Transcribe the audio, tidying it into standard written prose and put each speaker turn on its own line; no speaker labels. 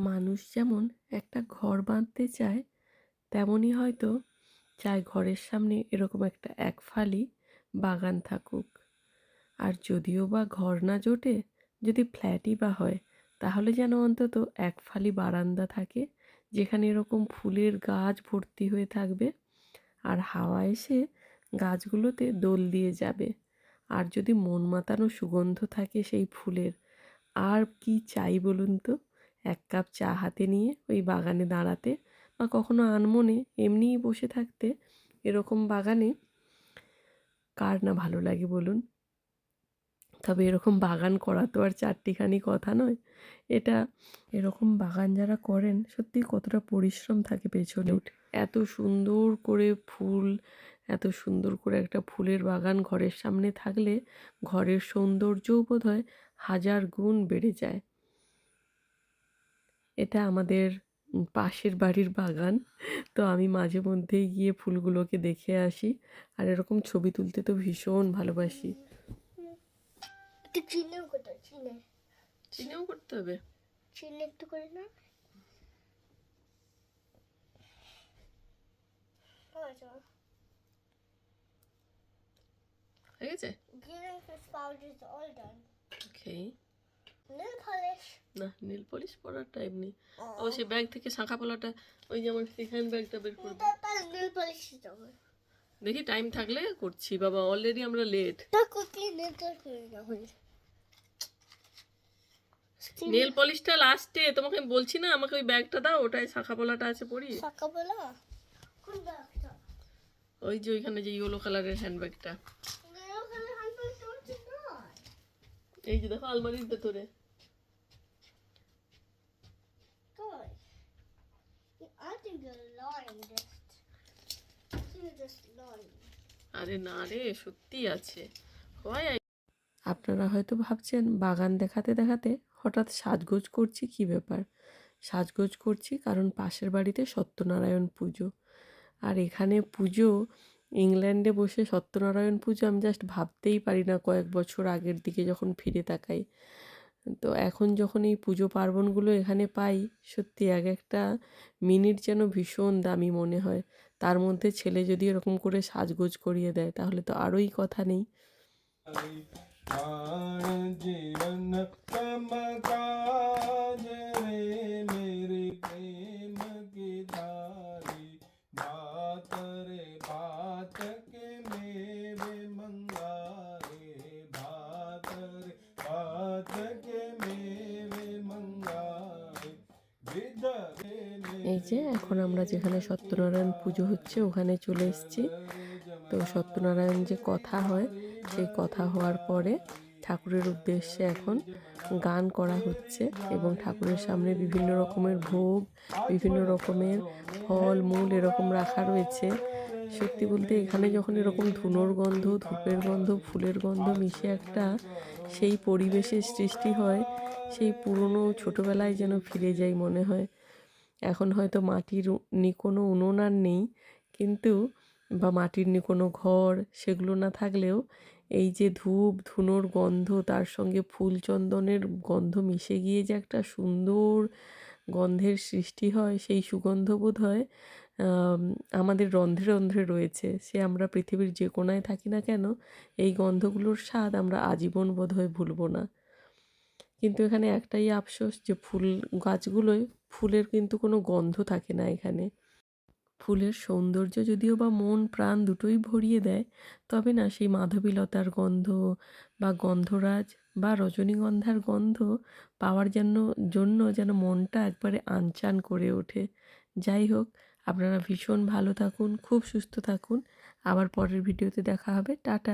মানুষ যেমন একটা ঘর বাঁধতে চায়, তেমনই হয়তো চায় ঘরের সামনে এরকম একটা একফালি বাগান থাকুক। আর যদিও বা ঘর না জোটে, যদি ফ্ল্যাটই বা হয়, তাহলে যেন অন্তত একফালি বারান্দা থাকে, যেখানে এরকম ফুলের গাছ ভর্তি হয়ে থাকবে আর হাওয়া এসে গাছগুলোতে দোল দিয়ে যাবে। আর যদি মন মাতানো সুগন্ধ থাকে সেই ফুলের, আর কি চাই বলুন তো? এক কাপ চা হাতে নিয়ে ওই বাগানে দাঁড়াতে, বা কখনো আনমনে এমনিই বসে থাকতে এরকম বাগানে কার না ভালো লাগে বলুন? তবে এরকম বাগান করা তো আর চারটিখানি কথা নয়। এটা এরকম বাগান যারা করেন সত্যি কতটা পরিশ্রম থাকে পেছনে। এত সুন্দর করে ফুল, এত সুন্দর করে একটা ফুলের বাগান ঘরের সামনে থাকলে ঘরের সৌন্দর্যও বোধহয় হাজার গুণ বেড়ে যায়। এটা আমাদের পাশের বাড়ির বাগান। তো আমি মাঝে মধ্যেই গিয়ে ফুলগুলোকে দেখে আসি, আর এরকম ছবি তুলতে তো ভীষণ ভালোবাসি।
চিনেও করতে চিনে
চিনেও করতে হবে,
চিনে একটু করে না
হয়ে গেছে।
powder is all done.
Okay.
Nail polish.
না, নীল পলিশ পরার টাইম নেই। ও সে ব্যাগ থেকে শাঁখা পলাটা, ওই যে আমার হ্যান্ড ব্যাগটা বের করে দে।
nail polish দেবো।
দেখি টাইম থাকলে করছি বাবা, অলরেডি আমরা লেট।
তা কোথায় nail polish করে না হই।
নেল পলিশটা লাস্টে, তোমাকে আমি বলছি না আমাকে ওই ব্যাগটা দাও, ওটায় শাঁখা পলাটা আছে পরি।
শাঁখা পলা কোন ব্যাগটা?
ওই যে ওইখানে যে ইয়েলো কালারের হ্যান্ড ব্যাগটা, এই যে দেখো আলমারির ভেতরে। আরে না রে, সত্যি আছে। আপনারা হয়তো ভাবছেন বাগান দেখাতে দেখাতে হঠাৎ সাজগোজ করছি, কি ব্যাপার? সাজগোজ করছি কারণ পাশের বাড়িতে সত্যনারায়ণ পুজো। আর এখানে পুজো, ইংল্যান্ডে বসে সত্যনারায়ণ পুজো আমি জাস্ট ভাবতেই পারি না কয়েক বছর আগের দিকে যখন ফিরে তাকাই। তো এখন যখন এই পুজো পার্বণগুলো এখানে পাই, সত্যি এক একটা মিনিট যেন ভীষণ দামি মনে হয়। তার মধ্যে ছেলে যদি এরকম করে সাজগোজ করিয়ে দেয় তাহলে তো আরোই কথা নেই। जीवन काज रे मेरे प्रेम की धारी बात रे बात के मेरे मंगारे बात रे बात के मेरे मंगारे। এই যে এখন আমরা যেখানে সত্যনারায়ণ পুজো হচ্ছে ওখানে চলে এসেছি। তো সত্যনারায়ণ যে কথা হয়, সেই কথা হওয়ার পরে ঠাকুরের উদ্দেশ্যে এখন গান করা হচ্ছে, এবং ঠাকুরের সামনে বিভিন্ন রকমের ভোগ, বিভিন্ন রকমের ফল মূল এরকম রাখা রয়েছে। সত্যি বলতে এখানে যখন এরকম ধুনোর গন্ধ, ধূপের গন্ধ, ফুলের গন্ধ মিশে একটা সেই পরিবেশের সৃষ্টি হয়, সেই পুরনো ছোটোবেলায় যেন ফিরে যাই মনে হয়। এখন হয়তো মাটির কোনো উনুন আর নেই, কিন্তু বা মাটির কোনো ঘর সেগুলো না থাকলেও এই যে ধূপ ধুনোর গন্ধ, তার সঙ্গে ফুল চন্দনের গন্ধ মিশে গিয়ে যে একটা সুন্দর গন্ধের সৃষ্টি হয়, সেই সুগন্ধ বোধ হয় আমাদের রন্ধ্রে রন্ধ্রে রয়েছে। সে আমরা পৃথিবীর যে কোনায় থাকি না কেন, এই গন্ধগুলোর স্বাদ আমরা আজীবন বোধ হয় ভুলব না। কিন্তু এখানে একটাই আফসোস যে ফুল গাছগুলোয় ফুলের কিন্তু কোনো গন্ধ থাকে না এখানে। ফুলের সৌন্দর্য যদিও বা মন প্রাণ দুটোই ভরিয়ে দেয়, তবে না সেই মাধবীলতার গন্ধ বা গন্ধরাজ বা রজনীগন্ধার গন্ধ পাওয়ার জন্য যেন মনটা একবারে আনচান করে ওঠে। যাই হোক, আপনারা ভীষণ ভালো থাকুন, খুব সুস্থ থাকুন। আবার পরের ভিডিওতে দেখা হবে। টাটা।